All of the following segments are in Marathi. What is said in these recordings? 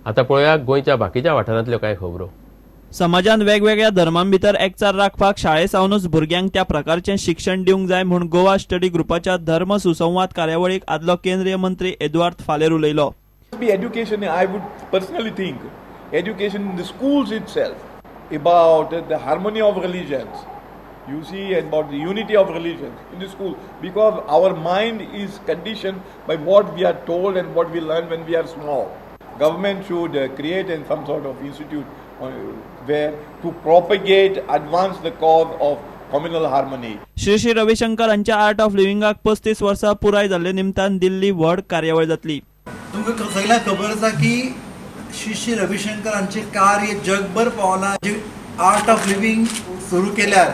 आता पळोवया गोंयच्या बाकीच्या वाठारांतल्यो कांय खबरो. समाजान वेगवेगळ्या धर्मां भितर एकचार राखपाक शाळेसावनूच भुरग्यांक त्या प्रकारचें शिक्षण दिवंक जाय म्हूण गोवा स्टडी ग्रुपाच्या धर्म सुसंवाद कार्यावळीक आदलो केंद्रीय मंत्री एदुआर्द फालेर उलयलो. Education, I would personally think, education in the schools itself about the harmony of religions, you see, and about the unity of religions in the school, because our mind is conditioned by what we are told and what we learn when we are small. Government should create some sort of institute where to propagate, advance the cause of communal harmony. Shri Shri Ravishankar हांच्या आर्ट ऑफ लिव्हिंगाक 35 वर्सां पुराय जाल्ले निमतान दिल्ली व्हड कार्यावळ जातली. तुमकां सगळ्यांक खबर आसा की श्री श्री रविशंकर हांचें कार्य जगभर पावलां. जे आर्ट ऑफ लिव्हिंग सुरू केल्यार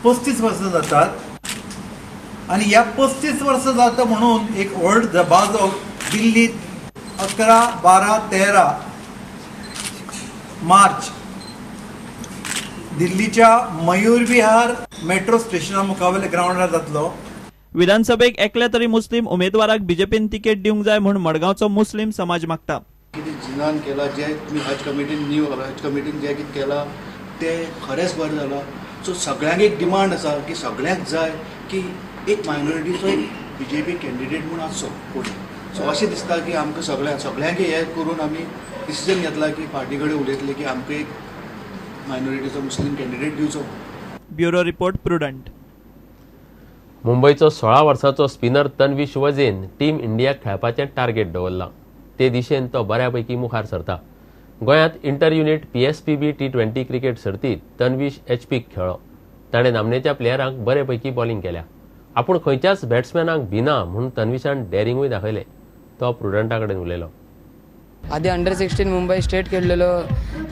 35 वर्सां जातात आनी ह्या 35 वर्सां जाता म्हणून एक व्हड दबाजो दिल्लीत 11, 12, 13 मार्च दिल्लीच्या मयूर विहार मेट्रो स्टेशना मुखावेले ग्राउंडार जातलो. विधानसभेक एकल्या तरी मुस्लीम उमेदवाराक बीजेपीन तिकेट दिवंक जाय म्हूण मडगांवचो मुस्लीम समाज मागता. कितें जिनान केला, जे तुमी हज कमिटीन जे कितें केलां तें खरेंच बरें जालां. सो सगळ्यांक एक डिमांड आसा की सगळ्यांक जाय की एक मायनॉरिटीचो एक बीजेपी कॅन्डिडेट म्हूण आसचो फुडें. सो अशें दिसता की आमकां सगळ्यांक हें करून आमी डिसिजन घेतला की पार्टी कडेन उलयतले की आमकां एक मायनॉरिटीचो मुस्लीम कॅन्डिडेट दिवचो. Bureau report Prudent. मुंबयचो 16 वर्सांचो स्पिनर तन्वीश वझेन टीम इंडियाक खेळपाचें टार्गेट दवरलां. ते दिशेन तो बऱ्यापैकी मुखार सरता. गोंयांत inter unit PSPB T20 cricket सर्तीत तन्वीश एचपीक खेळ्ळो. ताणें नामनेच्या प्लेयरांक बरेपैकी बॉलिंग केल्या. आपूण खंयच्याच बॅट्समॅनाक भिना म्हूण तन्विशान डॅरिंगूय दाखयलें. तो प्रुडंटा कडेन उलयलो. आधी अंडर 16 मुंबई स्टेट खेळलेलो.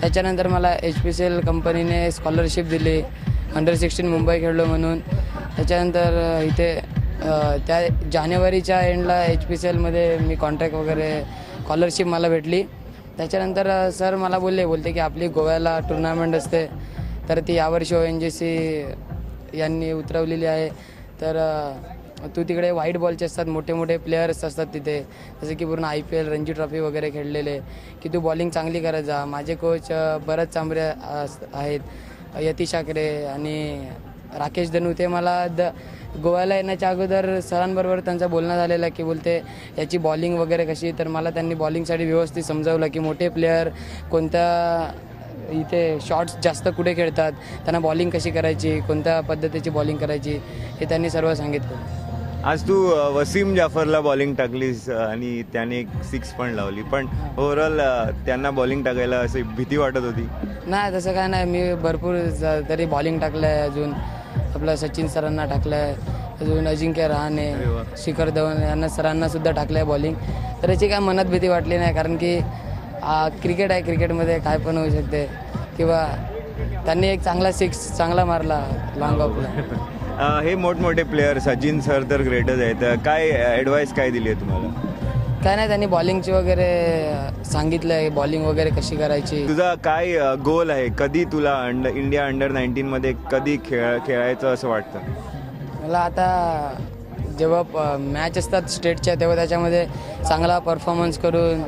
त्याच्यानंतर मला HPCL कंपनीने स्कॉलरशिप दिली अंडर 16 मुंबई खेळलो म्हणून. त्याच्यानंतर इथे त्या जानेवारीच्या एंडला HPCLमध्ये मी कॉन्ट्रॅक्ट वगैरे स्कॉलरशिप मला भेटली. त्याच्यानंतर सर मला बोलते की आपली गोव्याला टुर्नामेंट असते तर ती यावर्षी ONGC यांनी उतरवलेली आहे. तर तू तिकडे व्हाईट बॉलचे असतात, मोठे मोठे प्लेयर्स असतात तिथे, जसे की पूर्ण IPL रणजी ट्रॉफी वगैरे खेळलेले, की तू बॉलिंग चांगली करत जा. माझे कोच भरत चांबरे आहेत, यतीश आकरे आणि राकेश धनू. ते मला गोव्याला येण्याच्या अगोदर सरांबरोबर त्यांचा बोलणं झालेलं की बोलते याची बॉलिंग वगैरे कशी. तर मला त्यांनी बॉलिंगसाठी व्यवस्थित समजावलं की मोठे प्लेयर कोणत्या इथे शॉट्स जास्त कुठे खेळतात, त्यांना बॉलिंग कशी करायची, कोणत्या पद्धतीची बॉलिंग करायची हे त्यांनी सर्व सांगितलं. आज तू वसीम जाफरला बॉलिंग टाकलीस आणि त्याने एक 6 पण लावली, पण ओव्हरऑल त्यांना बॉलिंग टाकायला अशी भीती वाटत होती? नाही, तसं काय नाही. मी भरपूर तरी बॉलिंग टाकलं आहे. अजून आपलं सचिन सरांना टाकलं आहे, अजून अजिंक्य रहाणे, शिखर धवन यांना सरांनासुद्धा टाकलं आहे बॉलिंग. तर याची काय मनात भीती वाटली नाही, कारण की क्रिकेट आहे, क्रिकेटमध्ये काय पण होऊ शकते. किंवा त्यांनी एक चांगला 6 चांगला मारला लॉंग ऑफला. हे मोठमोठे प्लेयर सचिन सर तर ग्रेटच आहेत. काय ॲडवाईस काय दिली आहे तुम्हाला? काय नाही, त्यांनी बॉलिंगची वगैरे सांगितलं आहे, बॉलिंग वगैरे कशी करायची. तुझा काय गोल आहे? कधी तुला इंडिया अंडर 19मध्ये कधी खेळायचं असं वाटतं? मला आता जेव्हा मॅच असतात स्टेटच्या तेव्हा त्याच्यामध्ये चांगला परफॉर्मन्स करून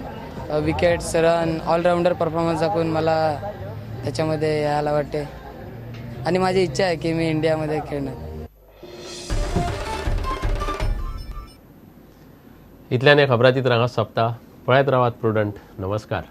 विकेट्स, रन, ऑलराऊंडर परफॉर्मन्स दाखवून मला त्याच्यामध्ये यायला वाटते. आणि माझी इच्छा आहे की मी इंडियामध्ये खेळणार. इतल्यान खबरां चित्रां सोंपता. पळयत रावात प्रुडंट. नमस्कार.